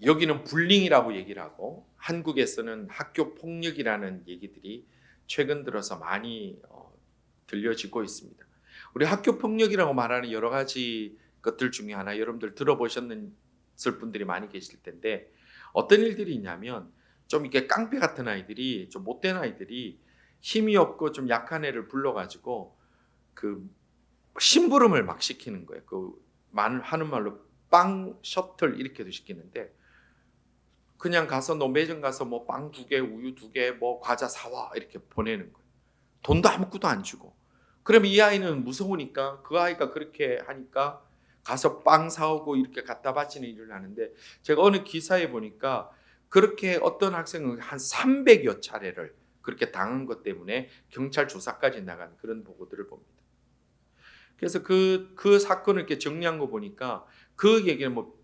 여기는 불링이라고 얘기를 하고 한국에서는 학교 폭력이라는 얘기들이 최근 들어서 많이 들려지고 있습니다. 우리 학교 폭력이라고 말하는 여러 가지 것들 중에 하나 여러분들 들어보셨을 분들이 많이 계실 텐데 어떤 일들이 있냐면 좀 이렇게 깡패 같은 아이들이 좀 못된 아이들이 힘이 없고 좀 약한 애를 불러가지고 그 심부름을 막 시키는 거예요. 하는 말로 빵 셔틀 이렇게도 시키는데 그냥 가서 너 매점 가서 뭐 빵 2개, 우유 2개, 뭐 과자 사와 이렇게 보내는 거예요. 돈도 아무것도 안 주고. 그러면 이 아이는 무서우니까 그 아이가 그렇게 하니까 가서 빵 사오고 이렇게 갖다 바치는 일을 하는데 제가 어느 기사에 보니까 그렇게 어떤 학생은 한 300여 차례를 그렇게 당한 것 때문에 경찰 조사까지 나간 그런 보고들을 봅니다. 그래서 그 사건을 이렇게 정리한 거 보니까 그 얘기는 뭐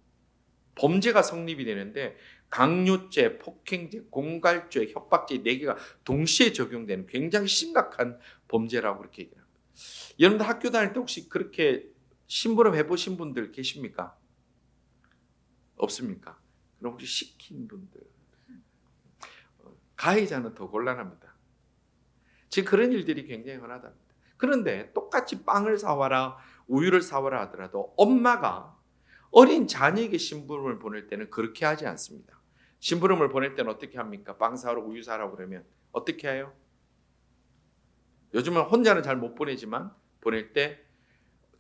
범죄가 성립이 되는데 강요죄, 폭행죄, 공갈죄, 협박죄 4개가 동시에 적용되는 굉장히 심각한 범죄라고 그렇게 얘기합니다. 여러분들 학교 다닐 때 혹시 그렇게 심부름 해보신 분들 계십니까? 없습니까? 그럼 혹시 시킨 분들? 가해자는 더 곤란합니다. 지금 그런 일들이 굉장히 흔하답니다. 그런데 똑같이 빵을 사와라, 우유를 사와라 하더라도 엄마가 어린 자녀에게 심부름을 보낼 때는 그렇게 하지 않습니다. 심부름을 보낼 때는 어떻게 합니까? 빵 사러 우유 사라고 그러면 어떻게 해요? 요즘은 혼자는 잘 못 보내지만 보낼 때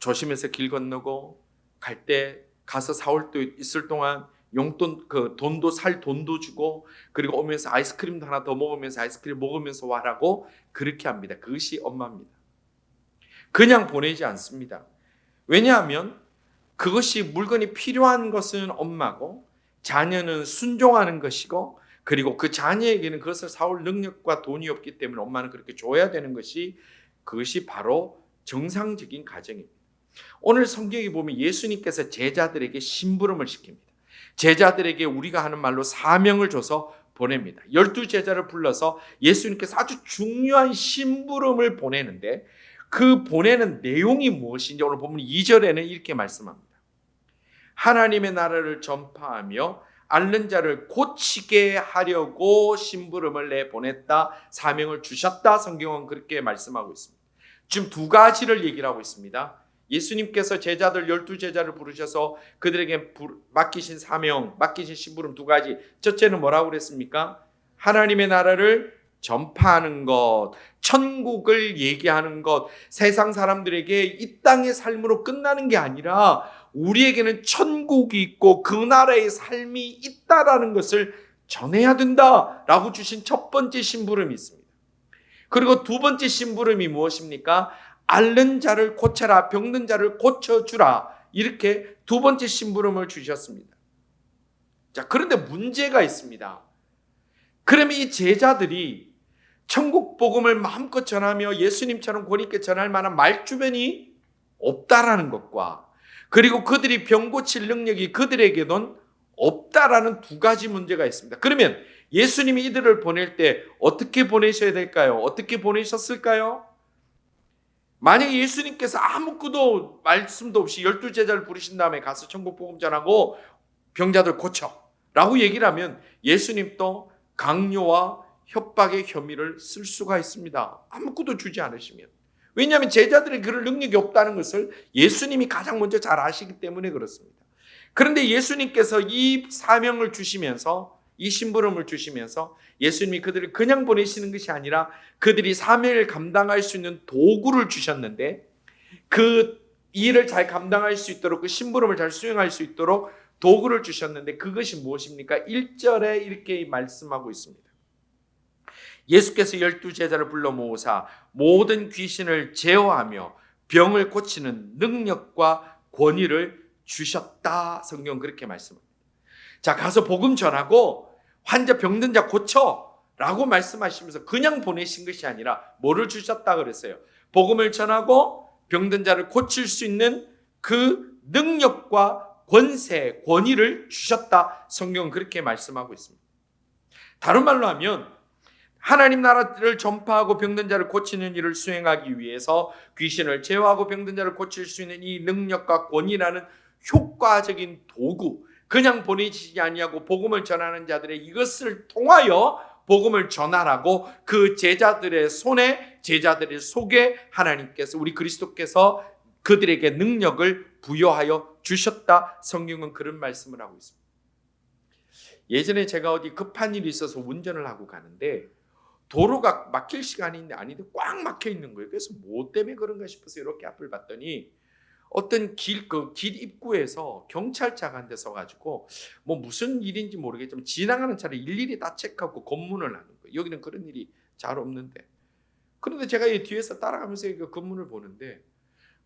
조심해서 길 건너고 갈 때 가서 사올 때 있을 동안 용돈 돈도 살 돈도 주고 그리고 오면서 아이스크림도 하나 더 먹으면서 아이스크림 먹으면서 와라고 그렇게 합니다. 그것이 엄마입니다. 그냥 보내지 않습니다. 왜냐하면 그것이 물건이 필요한 것은 엄마고 자녀는 순종하는 것이고 그리고 그 자녀에게는 그것을 사올 능력과 돈이 없기 때문에 엄마는 그렇게 줘야 되는 것이 그것이 바로 정상적인 가정입니다. 오늘 성경에 보면 예수님께서 제자들에게 심부름을 시킵니다. 제자들에게 우리가 하는 말로 사명을 줘서 보냅니다. 12제자를 불러서 예수님께서 아주 중요한 심부름을 보내는데 그 보내는 내용이 무엇인지 오늘 보면 2절에는 이렇게 말씀합니다. 하나님의 나라를 전파하며 앓는 자를 고치게 하려고 심부름을 내보냈다. 사명을 주셨다. 성경은 그렇게 말씀하고 있습니다. 지금 2가지를 얘기를 하고 있습니다. 예수님께서 제자들 12제자를 부르셔서 그들에게 맡기신 사명, 맡기신 심부름 2가지. 첫째는 뭐라고 그랬습니까? 하나님의 나라를 전파하는 것, 천국을 얘기하는 것, 세상 사람들에게 이 땅의 삶으로 끝나는 게 아니라 우리에게는 천국이 있고 그 나라의 삶이 있다라는 것을 전해야 된다라고 주신 첫 번째 심부름이 있습니다. 그리고 2번째 심부름이 무엇입니까? 앓는 자를 고쳐라, 병든 자를 고쳐주라. 이렇게 2번째 심부름을 주셨습니다. 자, 그런데 문제가 있습니다. 그러면 이 제자들이 천국 복음을 마음껏 전하며 예수님처럼 권위 있게 전할 만한 말주변이 없다라는 것과 그리고 그들이 병 고칠 능력이 그들에게는 없다라는 2가지 문제가 있습니다. 그러면 예수님이 이들을 보낼 때 어떻게 보내셔야 될까요? 어떻게 보내셨을까요? 만약에 예수님께서 아무것도 말씀도 없이 12제자를 부르신 다음에 가서 천국 복음 전하고 병자들 고쳐 라고 얘기를 하면 예수님도 강요와 협박의 혐의를 쓸 수가 있습니다. 아무것도 주지 않으시면. 왜냐하면 제자들이 그럴 능력이 없다는 것을 예수님이 가장 먼저 잘 아시기 때문에 그렇습니다. 그런데 예수님께서 이 사명을 주시면서 이 심부름을 주시면서 예수님이 그들을 그냥 보내시는 것이 아니라 그들이 사명을 감당할 수 있는 도구를 주셨는데 그 일을 잘 감당할 수 있도록 그 심부름을 잘 수행할 수 있도록 도구를 주셨는데 그것이 무엇입니까? 1절에 이렇게 말씀하고 있습니다. 예수께서 12제자를 불러 모으사 모든 귀신을 제어하며 병을 고치는 능력과 권위를 주셨다. 성경 그렇게 말씀합니다. 자, 가서 복음 전하고 환자 병든 자 고쳐 라고 말씀하시면서 그냥 보내신 것이 아니라 뭐를 주셨다 그랬어요? 복음을 전하고 병든 자를 고칠 수 있는 그 능력과 권세, 권위를 주셨다. 성경은 그렇게 말씀하고 있습니다. 다른 말로 하면 하나님 나라를 전파하고 병든 자를 고치는 일을 수행하기 위해서 귀신을 제어하고 병든 자를 고칠 수 있는 이 능력과 권위라는 효과적인 도구, 그냥 보내지지 아니하고 복음을 전하는 자들의 이것을 통하여 복음을 전하라고 그 제자들의 손에, 제자들의 속에 하나님께서, 우리 그리스도께서 그들에게 능력을 부여하여 주셨다. 성경은 그런 말씀을 하고 있습니다. 예전에 제가 어디 급한 일이 있어서 운전을 하고 가는데 도로가 막힐 시간이 아닌데 꽉 막혀 있는 거예요. 그래서 뭐 때문에 그런가 싶어서 이렇게 앞을 봤더니 어떤 길 입구에서 경찰차가 한 대 서가지고 뭐 무슨 일인지 모르겠지만 지나가는 차를 일일이 다 체크하고 검문을 하는 거예요. 여기는 그런 일이 잘 없는데. 그런데 제가 이 뒤에서 따라가면서 그 검문을 보는데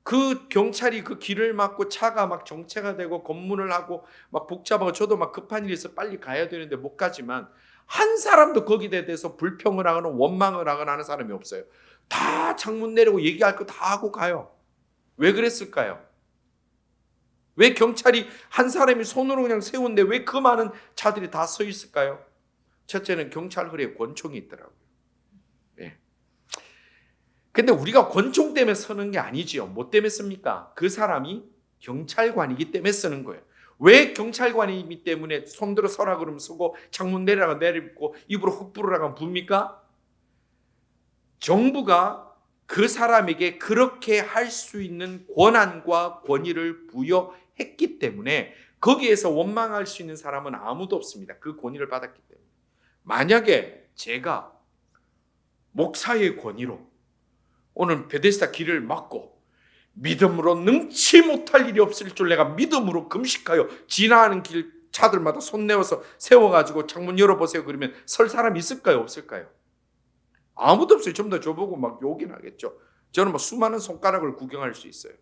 그 경찰이 그 길을 막고 차가 막 정체가 되고 검문을 하고 막 복잡하고 저도 막 급한 일이 있어 빨리 가야 되는데 못 가지만 한 사람도 거기에 대해서 불평을 하거나 원망을 하거나 하는 사람이 없어요. 다 창문 내리고 얘기할 거 다 하고 가요. 왜 그랬을까요? 왜 경찰이 한 사람이 손으로 그냥 세운데 왜 그 많은 차들이 다 서 있을까요? 첫째는 경찰 허리에 권총이 있더라고요. 예. 근데 우리가 권총 때문에 서는 게 아니지요. 뭐 때문에 씁니까? 그 사람이 경찰관이기 때문에 쓰는 거예요. 왜 경찰관이기 때문에 손들어 서라 그러면 서고 창문 내리라고 내리고 입으로 훅 불으라고 붑니까? 정부가 그 사람에게 그렇게 할 수 있는 권한과 권위를 부여했기 때문에 거기에서 원망할 수 있는 사람은 아무도 없습니다. 그 권위를 받았기 때문에. 만약에 제가 목사의 권위로 오늘 베데스다 길을 막고 믿음으로 능치 못할 일이 없을 줄 내가 믿음으로 금식하여 지나가는 길 차들마다 손 내어서 세워가지고 창문 열어보세요 그러면 설 사람이 있을까요? 없을까요? 아무도 없어요. 전부 다 저보고 막 욕이 나겠죠. 저는 뭐 수많은 손가락을 구경할 수 있어요.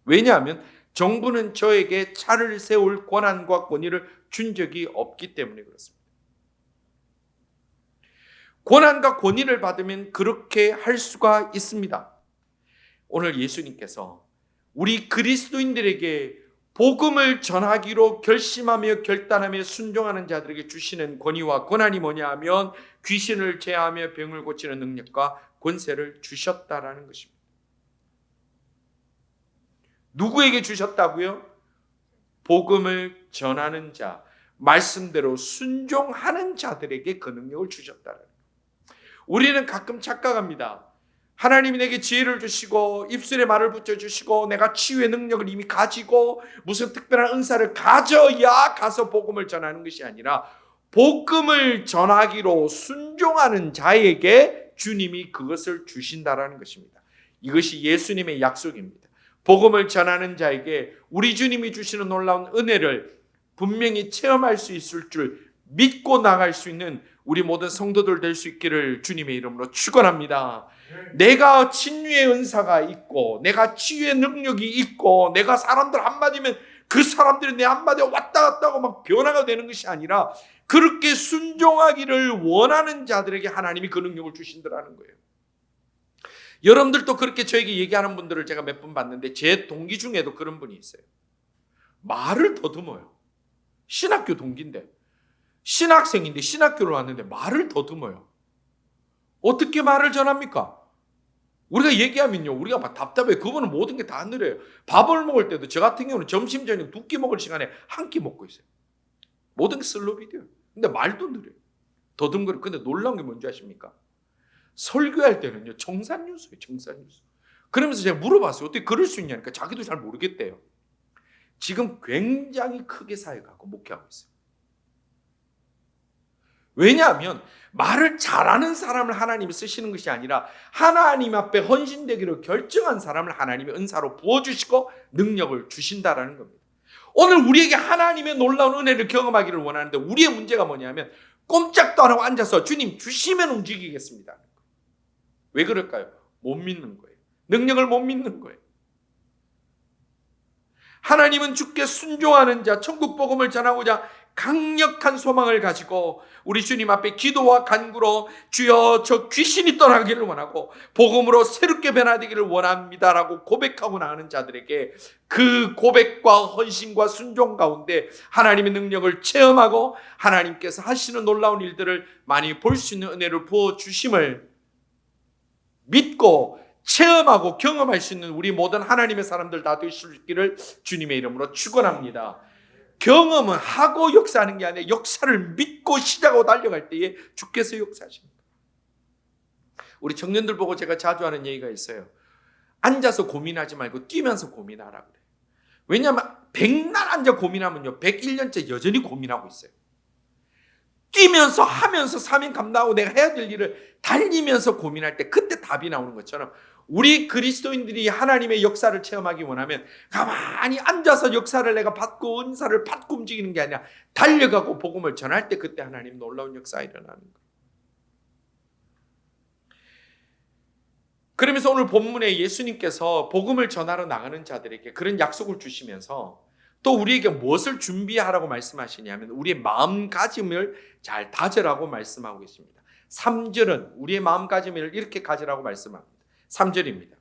왜냐하면 정부는 저에게 차를 세울 권한과 권위를 준 적이 없기 때문에 그렇습니다. 권한과 권위를 받으면 그렇게 할 수가 있습니다. 오늘 예수님께서 우리 그리스도인들에게 복음을 전하기로 결심하며 결단하며 순종하는 자들에게 주시는 권위와 권한이 뭐냐 하면 귀신을 제하며 병을 고치는 능력과 권세를 주셨다라는 것입니다. 누구에게 주셨다고요? 복음을 전하는 자, 말씀대로 순종하는 자들에게 그 능력을 주셨다라는 거예요. 우리는 가끔 착각합니다. 하나님이 내게 지혜를 주시고 입술에 말을 붙여주시고 내가 치유의 능력을 이미 가지고 무슨 특별한 은사를 가져야 가서 복음을 전하는 것이 아니라 복음을 전하기로 순종하는 자에게 주님이 그것을 주신다라는 것입니다. 이것이 예수님의 약속입니다. 복음을 전하는 자에게 우리 주님이 주시는 놀라운 은혜를 분명히 체험할 수 있을 줄 믿고 나갈 수 있는 우리 모든 성도들 될 수 있기를 주님의 이름으로 축원합니다. 내가 진유의 은사가 있고 내가 치유의 능력이 있고 내가 사람들 한마디면 그 사람들이 내 한마디에 왔다 갔다 하고 막 변화가 되는 것이 아니라 그렇게 순종하기를 원하는 자들에게 하나님이 그 능력을 주신다는 거예요. 여러분들도 그렇게 저에게 얘기하는 분들을 제가 몇 번 봤는데 제 동기 중에도 그런 분이 있어요. 말을 더듬어요. 신학교 동기인데 신학생인데 신학교를 왔는데 말을 더듬어요. 어떻게 말을 전합니까? 우리가 얘기하면요 우리가 막 답답해요. 그분은 모든 게 다 느려요. 밥을 먹을 때도 저 같은 경우는 점심 저녁 두 끼 먹을 시간에 한 끼 먹고 있어요. 모든 게 슬로우 돼요. 근데 말도 느려요. 더듬거려. 근데 놀라운 게 뭔지 아십니까? 설교할 때는요 정산유수예요. 정산유수. 그러면서 제가 물어봤어요. 어떻게 그럴 수 있냐니까 자기도 잘 모르겠대요. 지금 굉장히 크게 사역하고 목회하고 있어요. 왜냐하면 말을 잘하는 사람을 하나님이 쓰시는 것이 아니라 하나님 앞에 헌신되기로 결정한 사람을 하나님이 은사로 부어주시고 능력을 주신다라는 겁니다. 오늘 우리에게 하나님의 놀라운 은혜를 경험하기를 원하는데 우리의 문제가 뭐냐면 꼼짝도 안 하고 앉아서 주님 주시면 움직이겠습니다. 왜 그럴까요? 못 믿는 거예요. 능력을 못 믿는 거예요. 하나님은 주께 순종하는 자, 천국 복음을 전하고자 강력한 소망을 가지고 우리 주님 앞에 기도와 간구로 주여 저 귀신이 떠나기를 원하고 복음으로 새롭게 변화되기를 원합니다라고 고백하고 나가는 자들에게 그 고백과 헌신과 순종 가운데 하나님의 능력을 체험하고 하나님께서 하시는 놀라운 일들을 많이 볼 수 있는 은혜를 부어주심을 믿고 체험하고 경험할 수 있는 우리 모든 하나님의 사람들 다 되시기를 주님의 이름으로 축원합니다. 경험은 하고 역사하는 게 아니라 역사를 믿고 시작하고 달려갈 때에 주께서 역사하십니다. 우리 청년들 보고 제가 자주 하는 얘기가 있어요. 앉아서 고민하지 말고 뛰면서 고민하라 그래요. 왜냐하면 백날 앉아 고민하면요 101년째 여전히 고민하고 있어요. 뛰면서 하면서 사명 감당하고 내가 해야 될 일을 달리면서 고민할 때 그때 답이 나오는 것처럼 우리 그리스도인들이 하나님의 역사를 체험하기 원하면 가만히 앉아서 역사를 내가 받고 은사를 받고 움직이는 게 아니라 달려가고 복음을 전할 때 그때 하나님 놀라운 역사가 일어나는 거예요. 그러면서 오늘 본문에 예수님께서 복음을 전하러 나가는 자들에게 그런 약속을 주시면서 또 우리에게 무엇을 준비하라고 말씀하시냐면 우리의 마음가짐을 잘 다져라고 말씀하고 계십니다. 3절은 우리의 마음가짐을 이렇게 가지라고 말씀합니다. 3절입니다.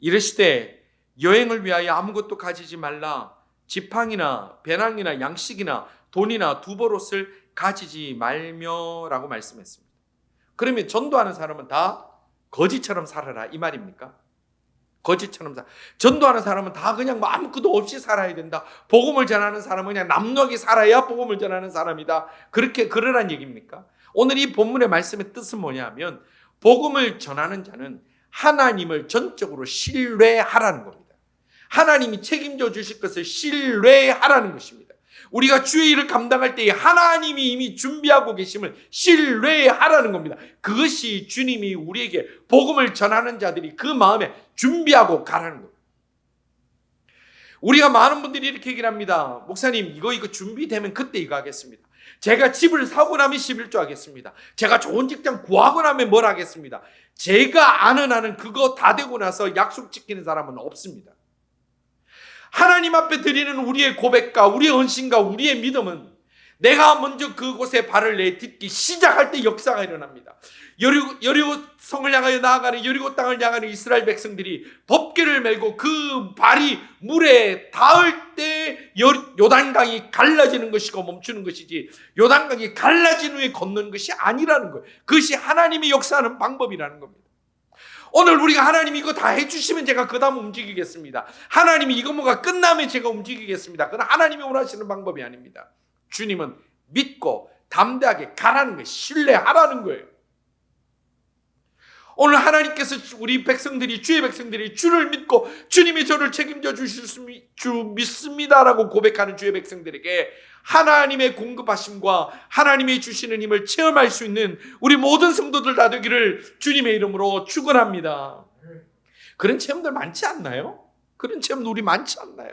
이르시되 여행을 위하여 아무것도 가지지 말라. 지팡이나 배낭이나 양식이나 돈이나 두보롯을 가지지 말며라고 말씀했습니다. 그러면 전도하는 사람은 다 거지처럼 살아라 이 말입니까? 거지처럼 전도하는 사람은 다 그냥 뭐 아무것도 없이 살아야 된다. 복음을 전하는 사람은 그냥 남노하게 살아야 복음을 전하는 사람이다. 그렇게 그러란 얘기입니까? 오늘 이 본문의 말씀의 뜻은 뭐냐면 복음을 전하는 자는 하나님을 전적으로 신뢰하라는 겁니다. 하나님이 책임져 주실 것을 신뢰하라는 것입니다. 우리가 주의 일을 감당할 때에 하나님이 이미 준비하고 계심을 신뢰하라는 겁니다. 그것이 주님이 우리에게 복음을 전하는 자들이 그 마음에 준비하고 가라는 겁니다. 우리가 많은 분들이 이렇게 얘기를 합니다. 목사님 이거 준비되면 그때 이거 하겠습니다. 제가 집을 사고 나면 11조 하겠습니다. 제가 좋은 직장 구하고 나면 뭘 하겠습니다. 제가 아는 한은 그거 다 되고 나서 약속 지키는 사람은 없습니다. 하나님 앞에 드리는 우리의 고백과 우리의 헌신과 우리의 믿음은 내가 먼저 그곳에 발을 내딛기 시작할 때 역사가 일어납니다. 여리고 성을 향하여 나아가는 여리고 땅을 향하는 이스라엘 백성들이 법궤를 메고 그 발이 물에 닿을 때 요단강이 갈라지는 것이고 멈추는 것이지 요단강이 갈라진 후에 걷는 것이 아니라는 거예요. 그것이 하나님이 역사하는 방법이라는 겁니다. 오늘 우리가 하나님이 이거 다 해주시면 제가 그 다음 움직이겠습니다. 하나님이 이거 뭐가 끝나면 제가 움직이겠습니다. 그건 하나님이 원하시는 방법이 아닙니다. 주님은 믿고 담대하게 가라는 거예요. 신뢰하라는 거예요. 오늘 하나님께서 우리 백성들이 주의 백성들이 주를 믿고 주님이 저를 책임져 주실 주 믿습니다라고 고백하는 주의 백성들에게 하나님의 공급하심과 하나님이 주시는 힘을 체험할 수 있는 우리 모든 성도들 다 되기를 주님의 이름으로 축원합니다. 그런 체험들 많지 않나요? 그런 체험도 우리 많지 않나요?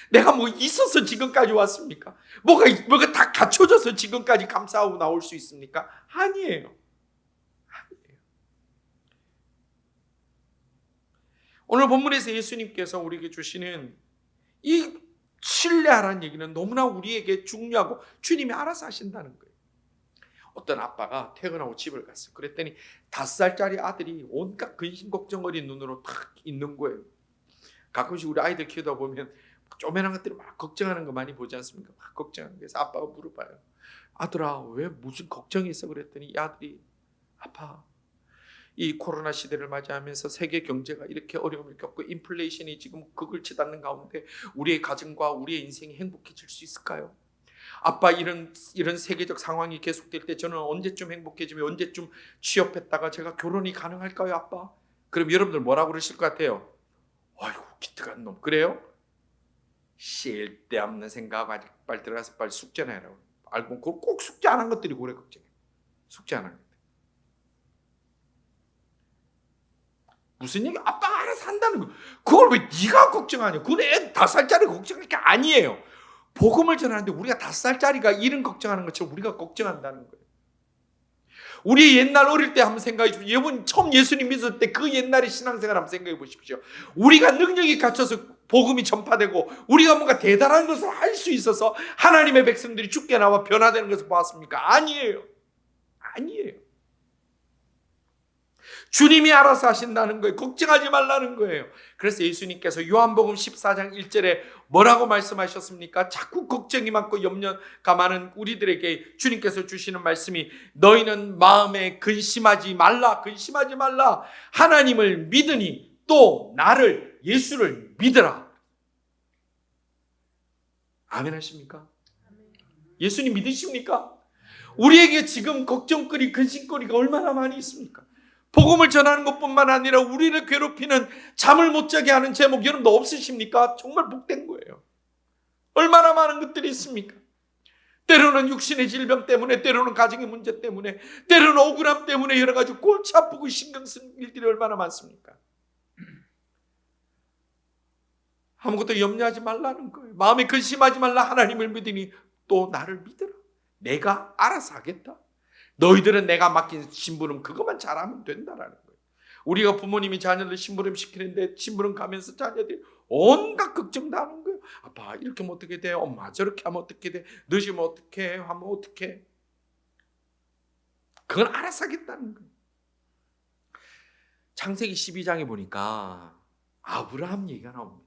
내가 뭐 있어서 지금까지 왔습니까? 뭐가 다 갖춰져서 지금까지 감사하고 나올 수 있습니까? 아니에요. 오늘 본문에서 예수님께서 우리에게 주시는 이 신뢰하라는 얘기는 너무나 우리에게 중요하고 주님이 알아서 하신다는 거예요. 어떤 아빠가 퇴근하고 집을 갔어요. 그랬더니 5살짜리 아들이 온갖 근심 걱정 어린 눈으로 탁 있는 거예요. 가끔씩 우리 아이들 키우다 보면 쪼매난 것들이 막 걱정하는 거 많이 보지 않습니까? 막 걱정하는 거예요. 그래서 아빠가 물어봐요. 아들아 왜 무슨 걱정이 있어? 그랬더니 이 아들이 아빠 이 코로나 시대를 맞이하면서 세계 경제가 이렇게 어려움을 겪고 인플레이션이 지금 극을 치닫는 가운데 우리의 가정과 우리의 인생이 행복해질 수 있을까요? 아빠 이런 세계적 상황이 계속될 때 저는 언제쯤 행복해지며 언제쯤 취업했다가 제가 결혼이 가능할까요 아빠? 그럼 여러분들 뭐라고 그러실 것 같아요? 아이고 기특한 놈 그래요? 쓸데없는 생각 아직 빨리 들어가서 빨리 숙제나 해라고. 알고 꼭 숙제 안 한 것들이 오래 걱정해. 숙제 안 한 것들. 무슨 얘기? 아빠가 알아서 한다는 거. 그걸 왜 네가 걱정하냐? 그건 애 5살짜리 걱정할 게 아니에요. 복음을 전하는데 우리가 5살짜리가 이런 걱정하는 것처럼 우리가 걱정한다는 거예요. 우리 옛날 어릴 때 한번 생각해 보십시오. 여러분 처음 예수님 믿을 때 그 옛날의 신앙생활 한번 생각해 보십시오. 우리가 능력이 갖춰서 복음이 전파되고 우리가 뭔가 대단한 것을 할 수 있어서 하나님의 백성들이 죽게 나와 변화되는 것을 보았습니까? 아니에요. 아니에요. 주님이 알아서 하신다는 거예요. 걱정하지 말라는 거예요. 그래서 예수님께서 요한복음 14장 1절에 뭐라고 말씀하셨습니까? 자꾸 걱정이 많고 염려가 많은 우리들에게 주님께서 주시는 말씀이 너희는 마음에 근심하지 말라. 근심하지 말라. 하나님을 믿으니 또 나를 예수를 믿으라. 아멘 하십니까? 예수님 믿으십니까? 우리에게 지금 걱정거리, 근심거리가 얼마나 많이 있습니까? 복음을 전하는 것뿐만 아니라 우리를 괴롭히는 잠을 못 자게 하는 제목 여러분도 없으십니까? 정말 복된 거예요. 얼마나 많은 것들이 있습니까? 때로는 육신의 질병 때문에, 때로는 가정의 문제 때문에, 때로는 억울함 때문에 여러 가지 골치 아프고 신경 쓰는 일들이 얼마나 많습니까? 아무것도 염려하지 말라는 거예요. 마음에 근심하지 말라. 하나님을 믿으니 또 나를 믿으라. 내가 알아서 하겠다. 너희들은 내가 맡긴 심부름 그것만 잘하면 된다라는 거예요. 우리가 부모님이 자녀들 심부름 시키는데 심부름 가면서 자녀들이 온갖 걱정 다 하는 거예요. 아빠 이렇게 하면 어떻게 돼? 엄마 저렇게 하면 어떻게 돼? 늦으면 어떻게 해? 하면 어떻게 해? 그건 알아서 하겠다는 거예요. 창세기 12장에 보니까 아브라함 얘기가 나옵니다.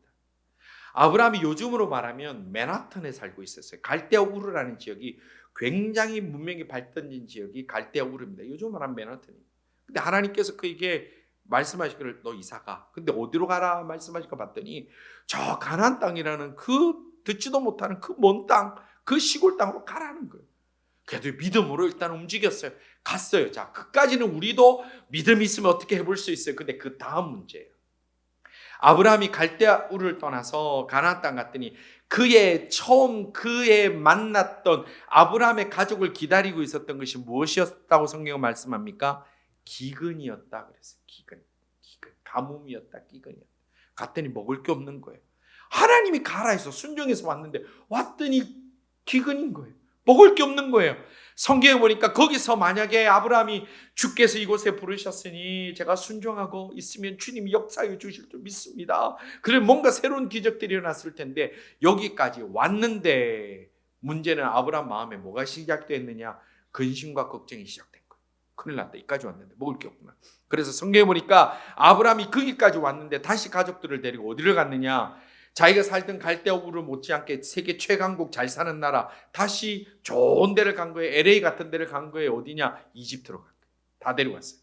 아브라함이 요즘으로 말하면 맨하탄에 살고 있었어요. 갈대아 우르라는 지역이 굉장히 문명이 발전된 지역이 갈대아 우르입니다. 요즘 말하면 맨하탄이에요. 근데 하나님께서 그에게 말씀하시기를 너 이사 가. 근데 어디로 가라 말씀하실까 봤더니 저 가나안 땅이라는 그 듣지도 못하는 그 먼 땅, 그 시골 땅으로 가라는 거예요. 그래도 믿음으로 일단 움직였어요. 갔어요. 자, 그까지는 우리도 믿음이 있으면 어떻게 해볼 수 있어요. 근데 그 다음 문제예요. 아브라함이 갈대아 우르를 떠나서 가나안 땅 갔더니 그의 처음 만났던 아브라함의 가족을 기다리고 있었던 것이 무엇이었다고 성경은 말씀합니까? 기근이었다 그랬어요. 기근, 가뭄이었다, 기근이었다. 갔더니 먹을 게 없는 거예요. 하나님이 가라 해서 순종해서 왔는데 왔더니 기근인 거예요. 먹을 게 없는 거예요. 성경에 보니까 거기서 만약에 아브라함이 주께서 이곳에 부르셨으니 제가 순종하고 있으면 주님이 역사해 주실 줄 믿습니다. 그래 뭔가 새로운 기적들이 일어났을 텐데 여기까지 왔는데 문제는 아브라함 마음에 뭐가 시작됐느냐? 근심과 걱정이 시작된 거예요. 큰일 났다. 여기까지 왔는데 먹을 게 없구나. 그래서 성경에 보니까 아브라함이 거기까지 왔는데 다시 가족들을 데리고 어디를 갔느냐? 자기가 살던 갈대아 우르 못지않게 세계 최강국 잘 사는 나라 다시 좋은 데를 간 거예요. LA 같은 데를 간 거예요. 어디냐? 이집트로 간 거예요. 다 데려갔어요.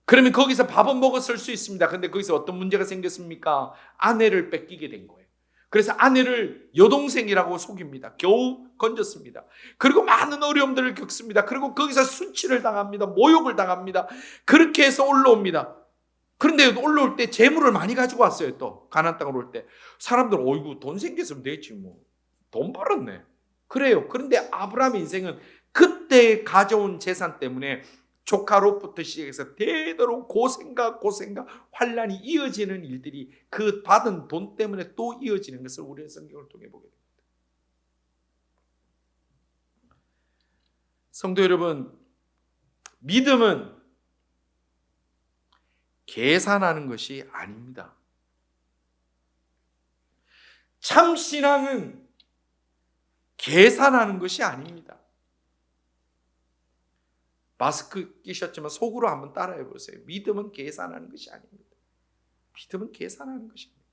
그러면 거기서 밥은 먹었을 수 있습니다. 근데 거기서 어떤 문제가 생겼습니까? 아내를 뺏기게 된 거예요. 그래서 아내를 여동생이라고 속입니다. 겨우 건졌습니다. 그리고 많은 어려움들을 겪습니다. 그리고 거기서 수치를 당합니다. 모욕을 당합니다. 그렇게 해서 올라옵니다. 그런데 올라올 때 재물을 많이 가지고 왔어요. 또 가나안 땅으로 올 때 사람들은 어이구 돈 생겼으면 되지 뭐 돈 벌었네 그래요. 그런데 아브라함의 인생은 그때 가져온 재산 때문에 조카 롯부터 시작해서 대대로 고생과 환난이 이어지는 일들이 그 받은 돈 때문에 또 이어지는 것을 우리의 성경을 통해 보게 됩니다. 성도 여러분, 믿음은 계산하는 것이 아닙니다. 참 신앙은 계산하는 것이 아닙니다. 마스크 끼셨지만 속으로 한번 따라해 보세요. 믿음은 계산하는 것이 아닙니다. 믿음은 계산하는 것이 아닙니다.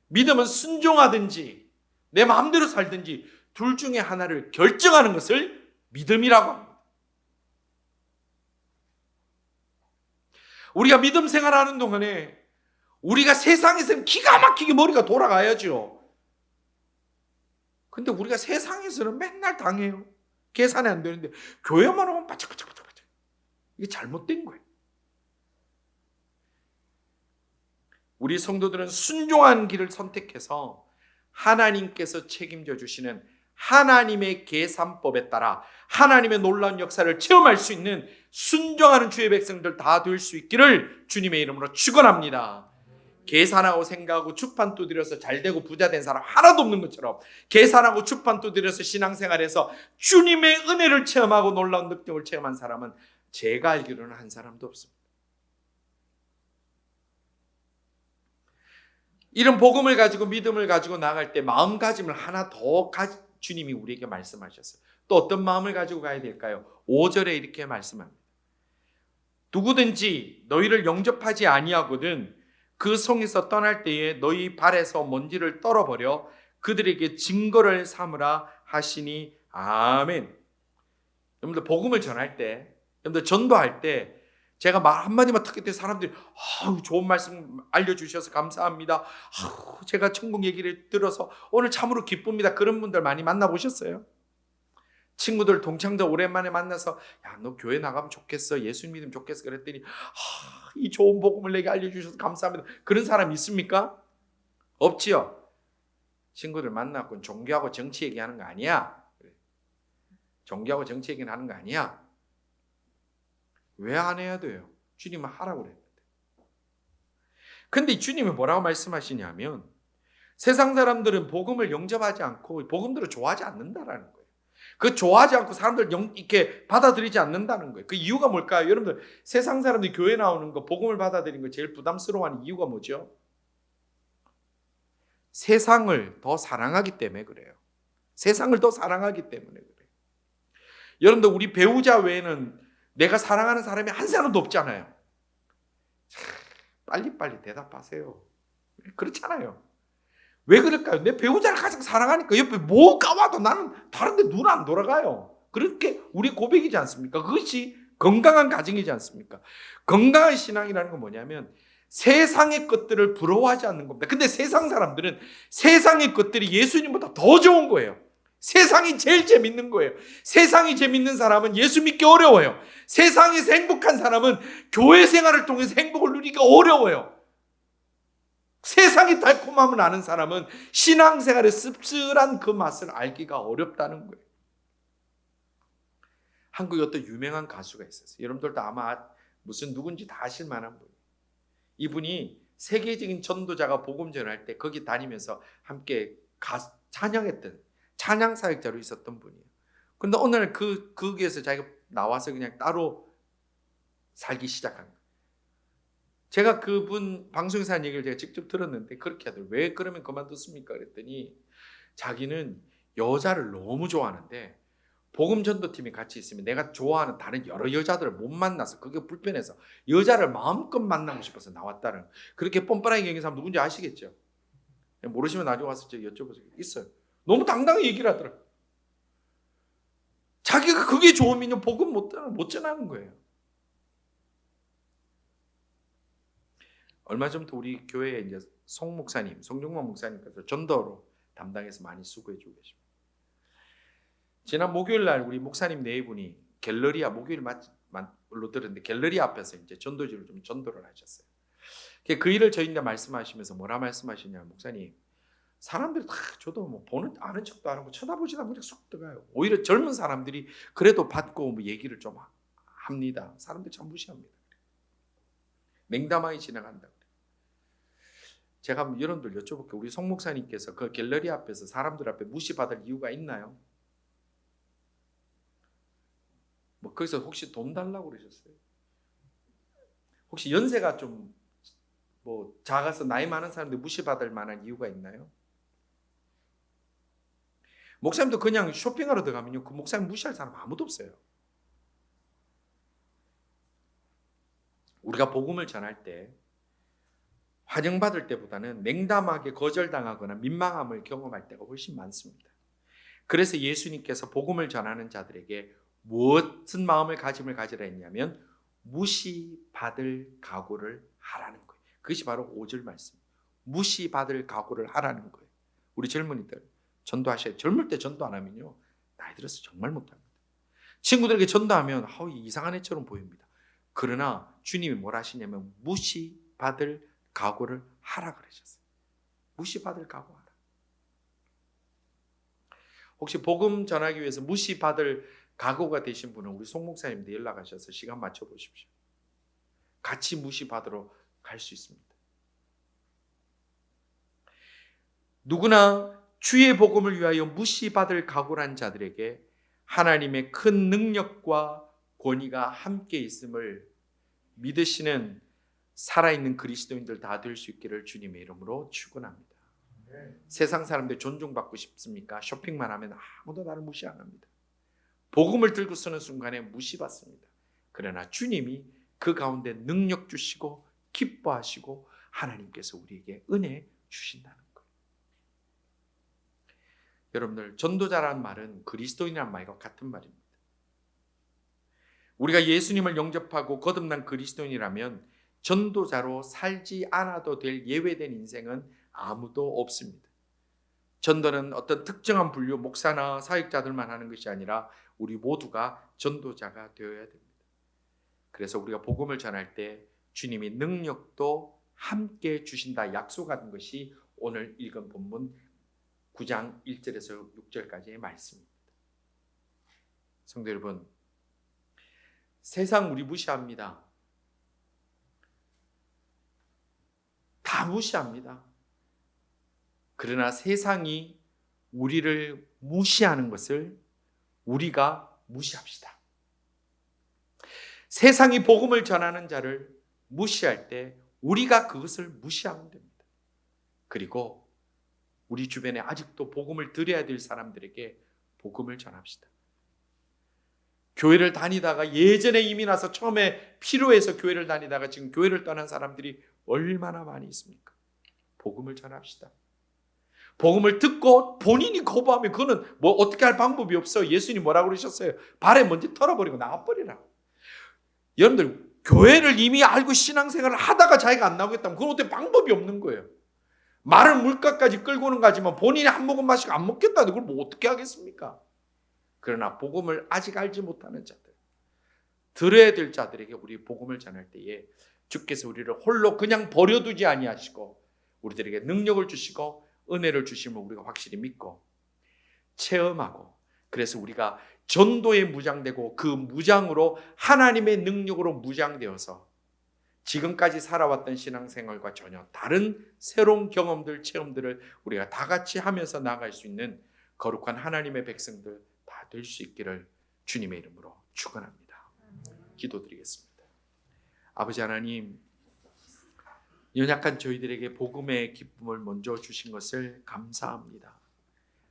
믿음은 순종하든지 내 마음대로 살든지 둘 중에 하나를 결정하는 것을 믿음이라고 합니다. 우리가 믿음 생활하는 동안에 우리가 세상에서는 기가 막히게 머리가 돌아가야죠. 근데 우리가 세상에서는 맨날 당해요. 계산이 안 되는데 교회만 오면 바짝바짝. 이게 잘못된 거예요. 우리 성도들은 순종하는 길을 선택해서 하나님께서 책임져 주시는 하나님의 계산법에 따라 하나님의 놀라운 역사를 체험할 수 있는 순종하는 주의 백성들 다 될 수 있기를 주님의 이름으로 축원합니다. 계산하고 생각하고 주판 두드려서 잘되고 부자된 사람 하나도 없는 것처럼 계산하고 주판 두드려서 신앙생활에서 주님의 은혜를 체험하고 놀라운 능력을 체험한 사람은 제가 알기로는 한 사람도 없습니다. 이런 복음을 가지고 믿음을 가지고 나갈 때 마음가짐을 하나 더 주님이 우리에게 말씀하셨어요. 또 어떤 마음을 가지고 가야 될까요? 5절에 이렇게 말씀합니다. 누구든지 너희를 영접하지 아니하거든 그 성에서 떠날 때에 너희 발에서 먼지를 떨어버려 그들에게 증거를 삼으라 하시니 아멘. 여러분들 복음을 전할 때, 여러분들 전도할 때 제가 말 한마디만 듣게 된 사람들이 좋은 말씀 알려주셔서 감사합니다. 제가 천국 얘기를 들어서 오늘 참으로 기쁩니다. 그런 분들 많이 만나보셨어요? 친구들 동창들 오랜만에 만나서 야, 너 교회 나가면 좋겠어. 예수 믿으면 좋겠어. 그랬더니 이 좋은 복음을 내게 알려주셔서 감사합니다. 그런 사람 있습니까? 없지요. 친구들 만나고 종교하고 정치 얘기하는 거 아니야. 종교하고 정치 얘기는 하는 거 아니야. 왜 안 해야 돼요? 주님은 하라고 그랬는데. 근데 주님은 뭐라고 말씀하시냐면 세상 사람들은 복음을 영접하지 않고 복음들을 좋아하지 않는다라는 거예요. 그 좋아하지 않고 사람들 이렇게 받아들이지 않는다는 거예요. 그 이유가 뭘까요? 여러분들 세상 사람들이 교회 나오는 거 복음을 받아들이는 거 제일 부담스러워하는 이유가 뭐죠? 세상을 더 사랑하기 때문에 그래요. 세상을 더 사랑하기 때문에 그래요. 여러분들 우리 배우자 외에는 내가 사랑하는 사람이 한 사람도 없잖아요. 빨리빨리 대답하세요. 그렇잖아요. 왜 그럴까요? 내 배우자를 가장 사랑하니까 옆에 뭐가 와도 나는 다른데 눈 안 돌아가요. 그렇게 우리 고백이지 않습니까? 그것이 건강한 가정이지 않습니까? 건강한 신앙이라는 건 뭐냐면 세상의 것들을 부러워하지 않는 겁니다. 근데 세상 사람들은 세상의 것들이 예수님보다 더 좋은 거예요. 세상이 제일 재밌는 거예요. 세상이 재밌는 사람은 예수 믿기 어려워요. 세상에서 행복한 사람은 교회 생활을 통해서 행복을 누리기가 어려워요. 세상이 달콤함을 아는 사람은 신앙생활의 씁쓸한 그 맛을 알기가 어렵다는 거예요. 한국에 어떤 유명한 가수가 있었어요. 여러분들도 아마 무슨 누군지 다 아실 만한 분이에요. 이분이 세계적인 전도자가 복음 전할 때 거기 다니면서 함께 찬양했던 찬양 사역자로 있었던 분이에요. 근데 어느 날 거기에서 자기가 나와서 그냥 따로 살기 시작한 거예요. 제가 그분 방송에서 한 얘기를 제가 직접 들었는데 그렇게 하더라고요. 왜 그러면 그만뒀습니까? 그랬더니 자기는 여자를 너무 좋아하는데 복음 전도팀이 같이 있으면 내가 좋아하는 다른 여러 여자들을 못 만나서 그게 불편해서 여자를 마음껏 만나고 싶어서 나왔다는, 그렇게 뻔뻔하게 얘기하는 사람 누군지 아시겠죠? 모르시면 나중에 와서 제가 여쭤보세요. 있어요. 너무 당당히 얘기를 하더라고요. 자기가 그게 좋으면 복음 못 전하는 거예요. 얼마 전부터 우리 교회에 이제 송 목사님, 송종만 목사님께서 전도로 담당해서 많이 수고해 주고 계십니다. 지난 목요일 날 우리 목사님 네 분이 갤러리아 목요일로 들었는데 갤러리아 앞에서 이제 전도지로 좀 전도를 하셨어요. 그 일을 저희한테 말씀하시면서 뭐라 말씀하시냐면, 목사님, 사람들이 다 저도 뭐 아는 척도 안 하고 쳐다보지도 않고 그냥 쑥 들어가요. 오히려 젊은 사람들이 그래도 받고 뭐 얘기를 좀 합니다. 사람들 참 무시합니다. 냉담하게 지나간다. 제가 여러분들 여쭤볼게요. 우리 송 목사님께서 그 갤러리 앞에서 사람들 앞에 무시받을 이유가 있나요? 뭐 거기서 혹시 돈 달라고 그러셨어요? 혹시 연세가 좀 뭐 작아서 나이 많은 사람들 무시받을 만한 이유가 있나요? 목사님도 그냥 쇼핑하러 들어가면요, 그 목사님 무시할 사람 아무도 없어요. 우리가 복음을 전할 때 환영받을 때보다는 냉담하게 거절당하거나 민망함을 경험할 때가 훨씬 많습니다. 그래서 예수님께서 복음을 전하는 자들에게 무슨 마음을 가짐을 가지라 했냐면 무시받을 각오를 하라는 거예요. 그것이 바로 5절 말씀. 무시받을 각오를 하라는 거예요. 우리 젊은이들 전도하셔야, 젊을 때 전도 안 하면요, 나이 들어서 정말 못합니다. 친구들에게 전도하면 이상한 애처럼 보입니다. 그러나 주님이 뭐라 하시냐면 무시받을 각오를 하라 그러셨어요. 무시받을 각오하라. 혹시 복음 전하기 위해서 무시받을 각오가 되신 분은 우리 송 목사님한테 연락하셔서 시간 맞춰 보십시오. 같이 무시받으러 갈 수 있습니다. 누구나 주의 복음을 위하여 무시받을 각오란 자들에게 하나님의 큰 능력과 권위가 함께 있음을 믿으시는 살아있는 그리스도인들 다 될 수 있기를 주님의 이름으로 축원합니다. 세상 사람들 존중받고 싶습니까? 쇼핑만 하면 아무도 나를 무시 안 합니다. 복음을 들고 서는 순간에 무시받습니다. 그러나 주님이 그 가운데 능력 주시고 기뻐하시고 하나님께서 우리에게 은혜 주신다는 거예요. 여러분들, 전도자라는 말은 그리스도인이라는 말과 같은 말입니다. 우리가 예수님을 영접하고 거듭난 그리스도인이라면 전도자로 살지 않아도 될 예외된 인생은 아무도 없습니다. 전도는 어떤 특정한 분류 목사나 사역자들만 하는 것이 아니라 우리 모두가 전도자가 되어야 됩니다. 그래서 우리가 복음을 전할 때 주님이 능력도 함께 주신다 약속한 것이 오늘 읽은 본문 9장 1절에서 6절까지의 말씀입니다. 성도 여러분, 세상 우리 무시합니다. 다 무시합니다. 그러나 세상이 우리를 무시하는 것을 우리가 무시합시다. 세상이 복음을 전하는 자를 무시할 때 우리가 그것을 무시하면 됩니다. 그리고 우리 주변에 아직도 복음을 들어야 될 사람들에게 복음을 전합시다. 교회를 다니다가 예전에 이미 나서 처음에 필요해서 교회를 다니다가 지금 교회를 떠난 사람들이 얼마나 많이 있습니까? 복음을 전합시다. 복음을 듣고 본인이 거부하면 그거는 뭐 어떻게 할 방법이 없어요. 예수님이 뭐라고 그러셨어요? 발에 먼지 털어버리고 나와버리라. 여러분들 교회를 이미 알고 신앙생활을 하다가 자기가 안 나오겠다면 그건 어떻게 방법이 없는 거예요. 마른 물가까지 끌고는 가지만 본인이 한 모금 마시고 안 먹겠다는데 그걸 뭐 어떻게 하겠습니까? 그러나 복음을 아직 알지 못하는 자들, 들어야 될 자들에게 우리 복음을 전할 때에 주께서 우리를 홀로 그냥 버려두지 아니하시고 우리들에게 능력을 주시고 은혜를 주심을 우리가 확실히 믿고 체험하고, 그래서 우리가 전도에 무장되고 그 무장으로 하나님의 능력으로 무장되어서 지금까지 살아왔던 신앙생활과 전혀 다른 새로운 경험들, 체험들을 우리가 다 같이 하면서 나아갈 수 있는 거룩한 하나님의 백성들 다 될 수 있기를 주님의 이름으로 축원합니다. 기도드리겠습니다. 아버지 하나님, 연약한 저희들에게 복음의 기쁨을 먼저 주신 것을 감사합니다.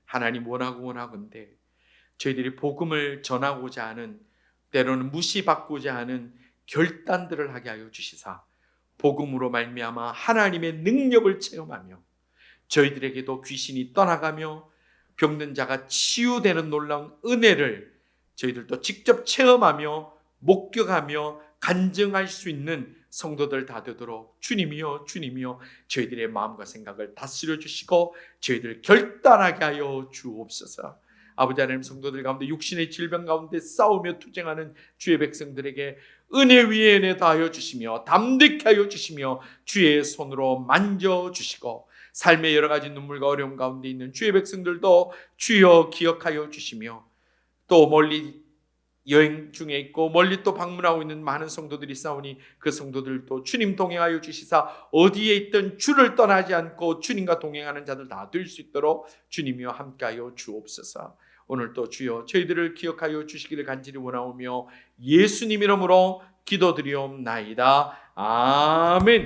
하나님, 원하건대 저희들이 복음을 전하고자 하는, 때로는 무시받고자 하는 결단들을 하게 하여 주시사 복음으로 말미암아 하나님의 능력을 체험하며 저희들에게도 귀신이 떠나가며 병든 자가 치유되는 놀라운 은혜를 저희들도 직접 체험하며 목격하며 간증할 수 있는 성도들 다 되도록 주님이여 저희들의 마음과 생각을 다스려 주시고 저희들 결단하게 하여 주옵소서. 아버지 하나님, 성도들 가운데 육신의 질병 가운데 싸우며 투쟁하는 주의 백성들에게 은혜 위에 은혜 다하여 주시며 담대케 하여 주시며 주의 손으로 만져주시고, 삶의 여러 가지 눈물과 어려움 가운데 있는 주의 백성들도 주여 기억하여 주시며, 또 멀리 여행 중에 있고 멀리 또 방문하고 있는 많은 성도들이 있사오니 그 성도들도 주님 동행하여 주시사 어디에 있든 주를 떠나지 않고 주님과 동행하는 자들 다 될 수 있도록 주님이여 함께하여 주옵소서. 오늘 또 주여 저희들을 기억하여 주시기를 간절히 원하오며 예수님 이름으로 기도드리옵나이다. 아멘.